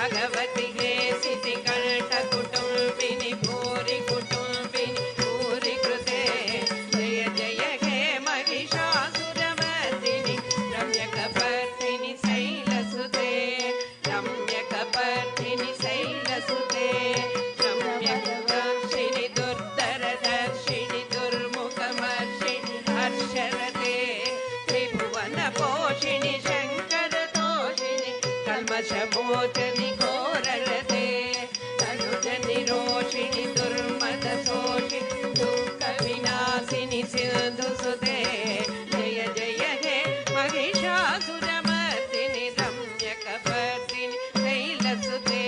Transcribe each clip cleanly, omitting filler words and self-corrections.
ಭಗವತಿಗೆ ಸಿತಿಕಂಠ ಕುಟುಂಬಿನಿ ಭೂರಿ ಕುಟುಂಬಿನಿ ಭೂರಿ ಕೃತೆ ಜಯ ಜಯ ಹೇ ಮಹಿಷಾಸುರಮರ್ದಿನಿ ರಮ್ಯಕಪರ್ದಿನಿ ಶೈಲಸುತೆ ರಮ್ಯಕಪರ್ದಿನಿ ಶೈಲಸುತೆ ರಮ್ಯಕರ್ಷಿಣಿ ದುರ್ಧರದರ್ಶಿಣಿ ದುರ್ಮುಖಮರ್ಷಿಣಿ ಹರ್ಷರತೆ ತ್ರಿಭುವನ ಪೋಷಿಣಿ ಶಂಕರ ತೋಷಿಣಿ ಕಲ್ಮಷಮೋಚನಿ ಘೋರರತೆ ತನುಜನಿ ರೋಷಿಣಿ ದುರ್ಮದ ಶೋಷಿಣಿ ದುಃಖ ವಿನಾಶಿನಿ ಸಿಂಧು ಸುತೆ ಜಯ ಜಯ ಹೇ ಮಹಿಷಾಸುರಮರ್ದಿನಿ ರಮ್ಯಕಪರ್ದಿನಿ ಶೈಲಸುತೆ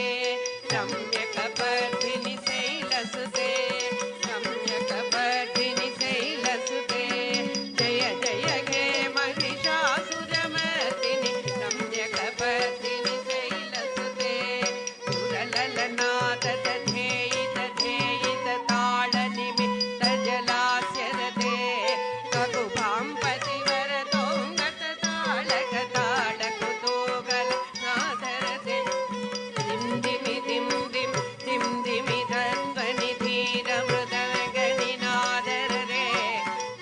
ರಮ್ಯಕಪರ್ದಿನಿ ಶೈಲಸುತೆ ರಮ್ಯಕಪರ್ದಿನಿ ಶೈಲಸುತೆ ಜಯ ಜಯ ಹೇ ಮಹಿಷಾಸುರಮರ್ದಿನಿ ರಮ್ಯಕಪರ್ದಿನಿ ಶೈಲಸುತೆ ಸುರಲಲನಾದ ಧ್ಯೇಯಿತ ಧ್ಯೇಯಿತ ತಾಳ ನಿಮಿತ್ತ ಜಲಾಸ್ಯರತೆ ಕಗುಭಾಂಪತಿ ವರತೋಂಗತ ತಾಳಕ ತಾಳ ಕುತೂಹಲ ನಾದರತೆ ದಿಂದಿಮಿ ದಿಂದಿಂ ದಿಂದಿಮಿ ಧ್ವನಿ ಧೀರ ಮೃದಗಣಿ ನಾದರರೆ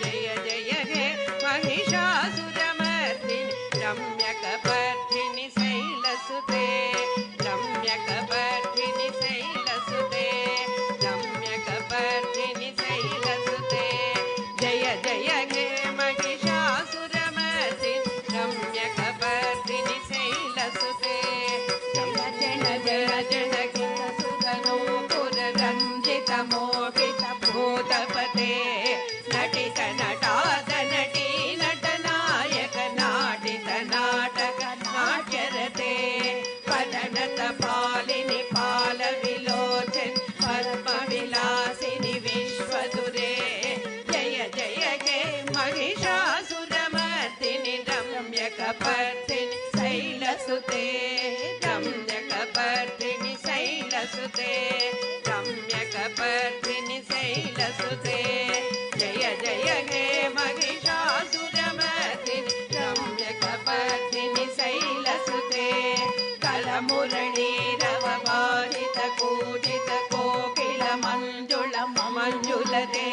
ಜಯ ಜಯ ಹೇ ಮಹಿಷಾಸುರಮರ್ದಿನಿ ರಮ್ಯಕಪರ್ದಿನಿ ಶೈಲಸುತೆ ರಮ್ಯಕಪರ್ದಿನಿ ಶೈಲಸುತೆ ರಮ್ಯಕಪರ್ದಿನಿ ಶೈಲಸುತೆ ಜಯ ಜಯ ಹೇ ಮಹಿಷಾಸುರಮರ್ದಿನಿ ರಮ್ಯಕಪರ್ದಿನಿ ಶೈಲಸುತೆ ಜಯ ಜನ ಜಯ ಜನ ಕಿತ ಸುತನೂಪುರ ರಂಜಿತ ಮೋಹಿತ ಭೂತಪತೆ ನಟಿತ ನಟಾದ ನಟಿ ನಟನಾಯಕ ನಾಟಿತ ನಾಟಕ ನಾಟ್ಯರತೆ ಪದನತ ಪಾಲಿನಿ ಪಾಲ ವಿಲೋಚನ್ ಪದ್ಮ ವಿಲಾಸಿನಿ ವಿಶ್ವದುರೇ ಜಯ ಜಯ ಹೇ ಮಹಿಷಾಸುರಮರ್ದಿನಿ ರಮ್ಯಕಪರ್ದಿನಿ ಶೈಲಸುತೆ ರಮ್ಯಕಪರ್ದಿನಿ ಶೈಲಸುತೆ ರಮ್ಯಕಪರ್ದಿನಿ ಶೈಲಸುತೆ ಜಯ ಜಯ ಹೇ ಮಹಿಷಾಸುರಮರ್ದಿನಿ ರಮ್ಯಕಪರ್ದಿನಿ ಶೈಲಸುತೆ ಕಲಮುರಳೀರವ ಬಾಧಿತ ಕೂಜಿತ ಕೋಕಿಲ ಮಂಜುಳ ಮಂಜುಲತೆ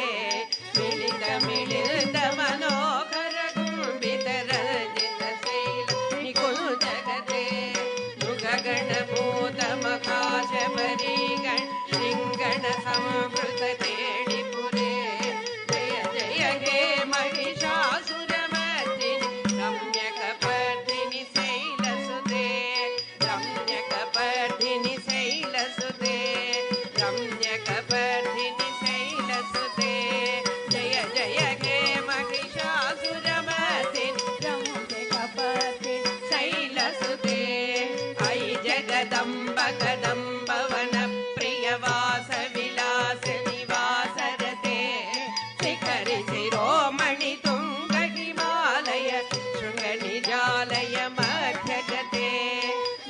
ಮಿಳಿತ ಮಿಳಿತ ಮನೋಹರ ಗುಂಬಿತ ರಂಜಿತ ಶೈಲ ನಿಕುಂಜಗತೆ ಮೃಗಗಣ ಭೂತ ಮಕಾಶ ಪರಿಗಣ ಶೃಂಗಣ ಸಂವೃತ ತೇಡಿಪುರೇ ಜಯ ಜಯ ಹೇ ಮಹಿಷಾಸುರಮರ್ದಿನಿ ರಮ್ಯಕಪರ್ದಿನಿ ಶೈಲಸುತೆ ರಮ್ಯಕಪರ್ದಿನಿ ಶೈಲಸುತೆ ರಮ್ಯಕಪರ್ದಿನಿ ಶೈಲಸುತೆ ಜಯ ಜಯ ಹೇ ಮಹಿಷಾಸುರಮರ್ದಿನಿ ರಮ್ಯಕಪರ್ದಿನಿ ಶೈಲಸುತೆ ಐ ಜಗದಂಬ ಕದಂಬವನ ಪ್ರಿಯವಾಸ ವಿಲಾಸ ನಿವಾಸರತೆ ಶಿಖರಿ ಶಿರೋಮಣಿ ತುಂಗ ಹಿಮಾಲಯ ಶೃಂಗ ನಿಜಾಲಯ ಮಧ್ಯಗತೆ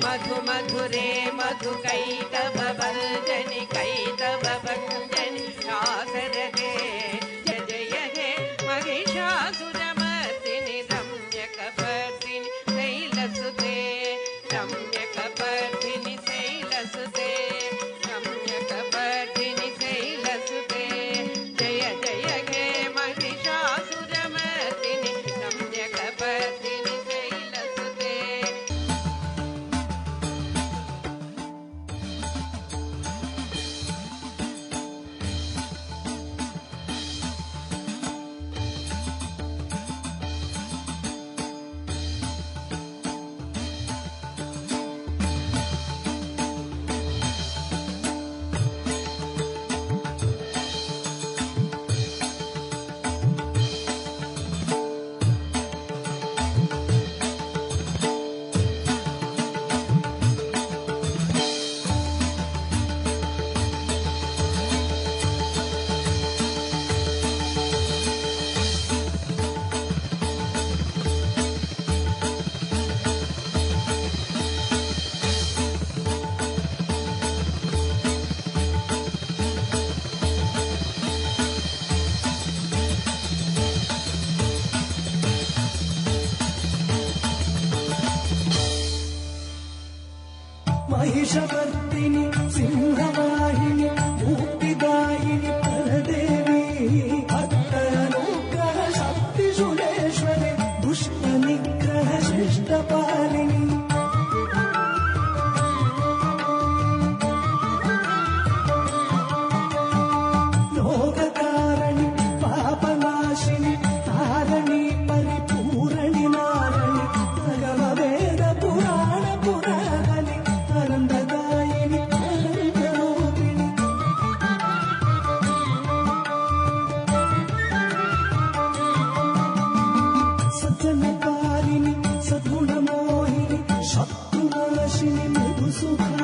ಮಧು ಮಧುರೇ ಮಧು ಕೈತವ ಭಂಜನಿ ಕೈತವ ಭಂಜನಿ ಶಾಸರತೆ ಜಯ ಜಯ ಹೇ ಮಹಿಷಾಸುರಮರ್ದಿನಿ ರಮ್ಯಕಪರ್ದಿನಿ ಶೈಲಸುತೆ ರಮ್ಯಕಪರ್ದಿನಿ ಶೈಲಸುತೆ ರಮ್ಯಕಪರ್ದಿನಿ ಶೈಲಸುತೆ ಜಯ ಜಯ ಹೇ ಮಹಿಷಾಸುರಮರ್ದಿನಿ ರಮ್ಯಕಪರ್ದಿನಿ ಶೈಲಸುತೆ महिषमर्दिनि सिंहवाहिनि मुक्तिदायिनि परदेवी भक्तानुग्रह शक्तिशूलेश्वरि दुष्टनिग्रह शिष्टपालिनि लोककारणि पापनाशिनि तारणि परिपूरणि नारणि अगमवेद पुराण पुराणनि आनन्ददायिनि आनन्दरूपिणि सज्जनपालिनि सद्गुणमोहिनि शत्रुनाशिनि मृदुसुखा